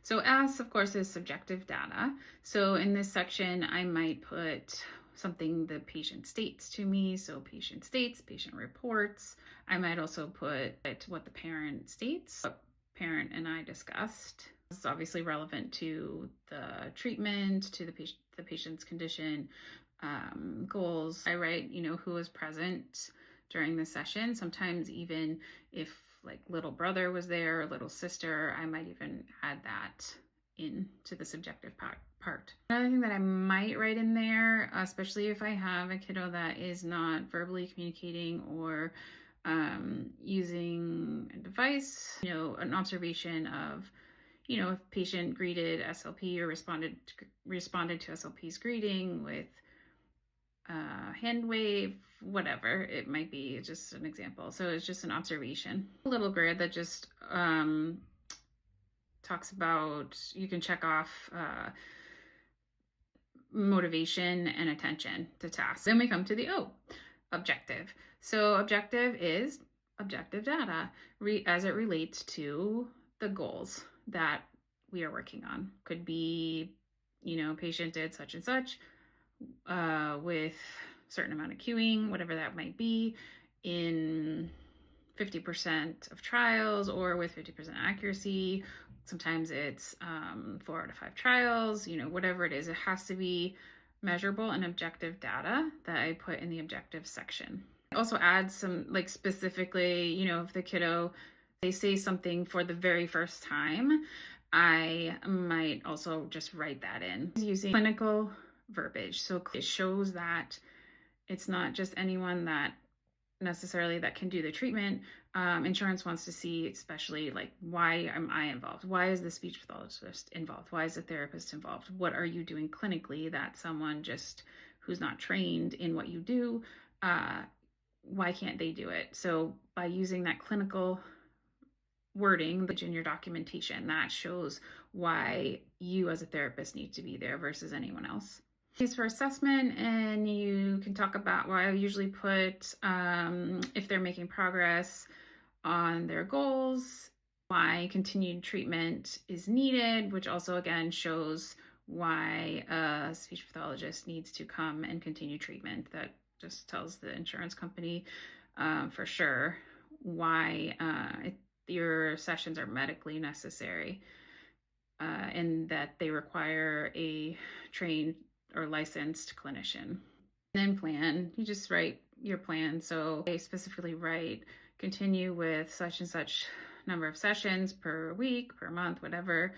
So S, of course, is subjective data. So in this section, I might put something the patient states to me. So patient states, patient reports. I might also put what the parent states, what parent and I discussed. This is obviously relevant to the treatment, to the patient's condition, goals. I write, who was present during the session. Sometimes even if like little brother was there or little sister, I might even add that into the subjective part. Another thing that I might write in there, especially if I have a kiddo that is not verbally communicating or using a device, an observation of, if patient greeted SLP or responded to SLP's greeting with hand wave, whatever it might be, it's just an example. So it's just an observation. A little grid that just talks about, you can check off motivation and attention to tasks. Then we come to the O, objective. So objective is objective data as it relates to the goals that we are working on. Could be, patient did such and such with a certain amount of cueing, whatever that might be, in 50% of trials or with 50% accuracy. Sometimes it's 4 out of 5 trials, whatever it is, it has to be measurable and objective data that I put in the objective section. I also add some, like, specifically, if the kiddo, they say something for the very first time, I might also just write that in using clinical verbiage. So it shows that it's not just anyone that necessarily that can do the treatment. Insurance wants to see, especially, like, why am I involved? Why is the speech pathologist involved? Why is the therapist involved? What are you doing clinically that someone just who's not trained in what you do, why can't they do it? So by using that clinical wording in your documentation, that shows why you as a therapist need to be there versus anyone else. Case for assessment, and you can talk about why I usually put if they're making progress on their goals, why continued treatment is needed, which also again shows why a speech pathologist needs to come and continue treatment. That just tells the insurance company for sure why your sessions are medically necessary and that they require a trained or licensed clinician. And then plan, you just write your plan. So I specifically write continue with such and such number of sessions per week, per month, whatever.